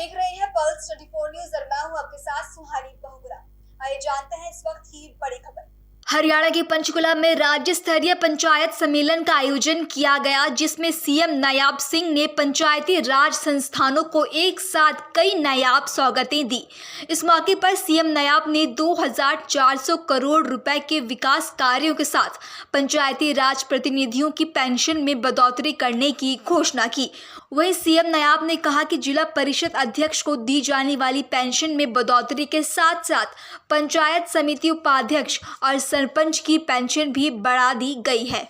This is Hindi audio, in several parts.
देख रहे हैं पल्स 24 न्यूज और मैं हूं आपके साथ सुहानी बहुगुणा। आइए जानते हैं इस वक्त की बड़ी खबर। हरियाणा के पंचकुला में राज्य स्तरीय पंचायत सम्मेलन का आयोजन किया गया, जिसमें सीएम नायाब सिंह ने पंचायती राज संस्थानों को एक साथ कई नायाब सौगातें दी। इस मौके पर सीएम नायाब ने 2400 करोड़ रुपए के विकास कार्यों के साथ पंचायती राज प्रतिनिधियों की पेंशन में बढ़ोतरी करने की घोषणा की। वहीं सीएम नायाब ने कहा कि जिला परिषद अध्यक्ष को दी जाने वाली पेंशन में बढ़ोतरी के साथ साथ पंचायत समिति उपाध्यक्ष और सरपंच की पेंशन भी बढ़ा दी गई है।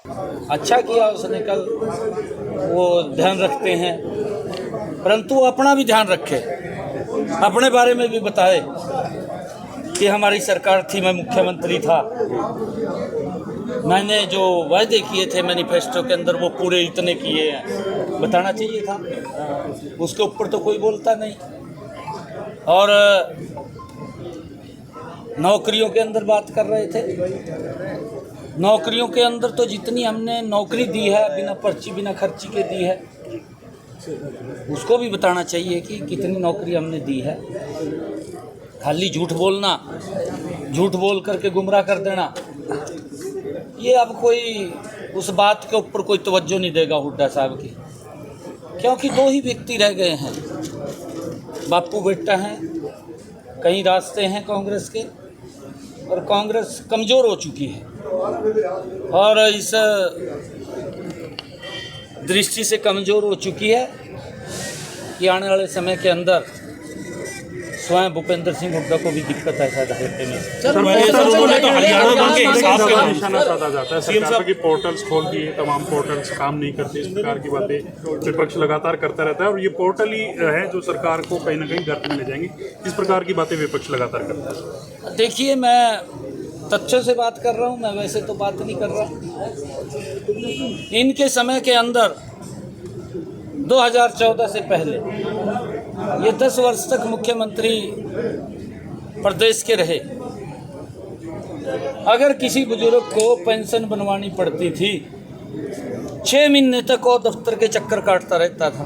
अच्छा किया उसने, कल वो ध्यान रखते हैं, परंतु वो अपना भी ध्यान रखे, अपने बारे में भी बताए कि हमारी सरकार थी, मैं मुख्यमंत्री था, मैंने जो वायदे किए थे मैनिफेस्टो के अंदर वो पूरे इतने किए हैं, बताना चाहिए था। उसके ऊपर तो कोई बोलता नहीं। और नौकरियों के अंदर बात कर रहे थे, नौकरियों के अंदर तो जितनी हमने नौकरी दी है बिना पर्ची बिना खर्ची के दी है, उसको भी बताना चाहिए कि कितनी नौकरी हमने दी है। खाली झूठ बोलना, झूठ बोल करके गुमराह कर देना, ये अब कोई उस बात के ऊपर कोई तवज्जो नहीं देगा हुड्डा साहब की, क्योंकि दो ही व्यक्ति रह गए हैं, बापू बेटा हैं, कई रास्ते हैं कांग्रेस के, और कांग्रेस कमज़ोर हो चुकी है। और इस दृष्टि से कमज़ोर हो चुकी है कि आने वाले समय के अंदर स्वयं भूपेंद्र सिंह हुड्डा को भी दिक्कत है शायद हल्के में। निशाना साधा जाता है सरकार की पोर्टल्स खोल दिए, तमाम पोर्टल्स काम नहीं करते, इस प्रकार की बातें विपक्ष लगातार करता रहता है और ये पोर्टल ही है जो सरकार को कहीं ना कहीं गर्त में ले जाएंगे। इस प्रकार की बातें विपक्ष लगातार करता है। देखिए, मैं तथ्यों से बात कर रहा हूँ, मैं वैसे तो बात नहीं कर रहा। इनके समय के अंदर 2014 से पहले ये 10 वर्ष तक मुख्यमंत्री प्रदेश के रहे। अगर किसी बुजुर्ग को पेंशन बनवानी पड़ती थी, 6 महीने तक वो दफ्तर के चक्कर काटता रहता था।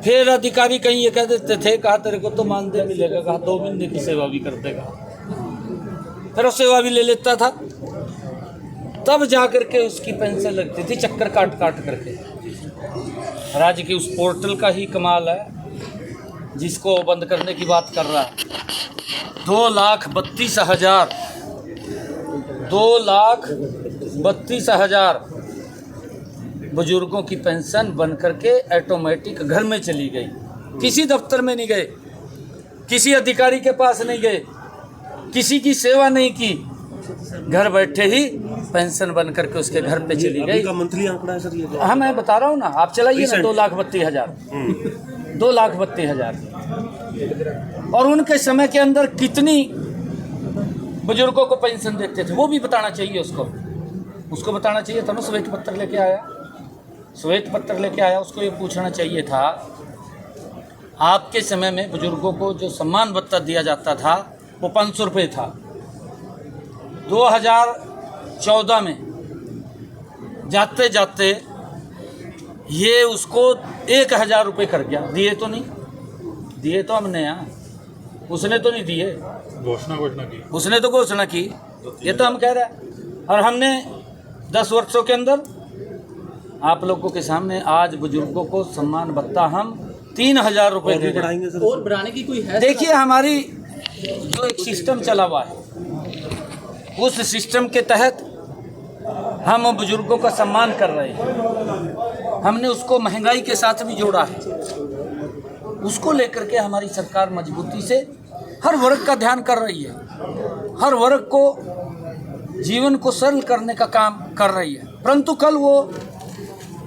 फिर अधिकारी कहीं ये कह देते थे, कहा तेरे को तो मानदेय मिलेगा, कहा 2 महीने की सेवा भी कर देगा, फिर वो सेवा भी ले लेता था, तब जा करके उसकी पेंशन लगती थी, चक्कर काट काट करके। राज्य की उस पोर्टल का ही कमाल है जिसको बंद करने की बात कर रहा है। 2,32,000 बुजुर्गों की पेंशन बन करके ऑटोमेटिक घर में चली गई। किसी दफ्तर में नहीं गए, किसी अधिकारी के पास नहीं गए, किसी की सेवा नहीं की, घर बैठे ही पेंशन बन करके उसके घर पे चली गई। का मंथली आंकड़ा है सर ये? हाँ, मैं बता रहा हूँ ना, आप चलाइए ना, 2,32,000 2,32,000। और उनके समय के अंदर कितनी बुजुर्गों को पेंशन देते थे वो भी बताना चाहिए उसको बताना चाहिए था ना। श्वेत पत्र लेके आया, उसको ये पूछना चाहिए था, आपके समय में बुजुर्गों को जो सम्मान भत्ता दिया जाता था वो 500 रुपये था। 2014 में जाते जाते ये उसको 1,000 रुपये कर गया। दिए तो नहीं, दिए तो हमने यहाँ, उसने तो नहीं दिए, उसने तो घोषणा की, ये तो हम कह रहे हैं। और हमने 10 वर्षों के अंदर आप लोगों के सामने आज बुजुर्गों को सम्मान भत्ता हम 3,000 रुपये दे बढ़ाएंगे सर। और बढ़ाने की कोई है? देखिए, हमारी जो एक सिस्टम चला हुआ है, उस सिस्टम के तहत हम बुजुर्गों का सम्मान कर रहे हैं। हमने उसको महंगाई के साथ भी जोड़ा है, उसको लेकर के हमारी सरकार मजबूती से हर वर्ग का ध्यान कर रही है, हर वर्ग को जीवन को सरल करने का काम कर रही है। परंतु कल वो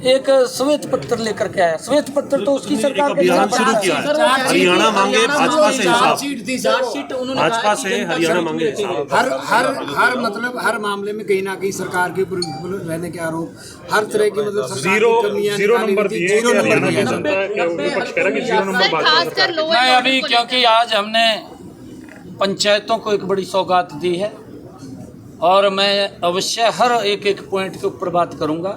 एक श्वेत पत्र लेकर के आया। श्वेत पत्र तो उसकी सरकार के अभियान शुरू किया है। हरियाणा मांगे भाजपा से इंसाफ, भाजपा से हरियाणा मांगे इंसाफ। हर मामले में कहीं ना कहीं सरकार के ऊपर रहने के आरोप, हर तरह की मतलब जीरो नंबर दिए। मैं अभी, क्योंकि आज हमने पंचायतों को एक बड़ी सौगात दी है और मैं अवश्य हर एक पॉइंट के ऊपर बात करूंगा,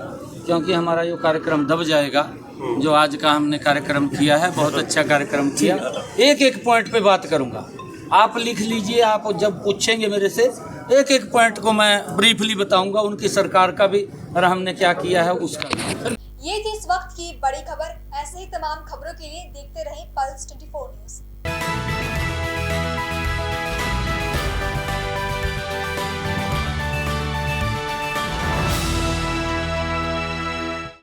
क्योंकि हमारा ये कार्यक्रम दब जाएगा जो आज का हमने कार्यक्रम किया है, बहुत अच्छा कार्यक्रम किया। एक एक पॉइंट पे बात करूंगा, आप लिख लीजिए। आप जब पूछेंगे मेरे से, एक एक पॉइंट को मैं ब्रीफली बताऊंगा, उनकी सरकार का भी और हमने क्या किया है उसका भी। ये थी इस वक्त की बड़ी खबर। ऐसे ही तमाम खबरों के लिए देखते रहें पल्स 24 न्यूज।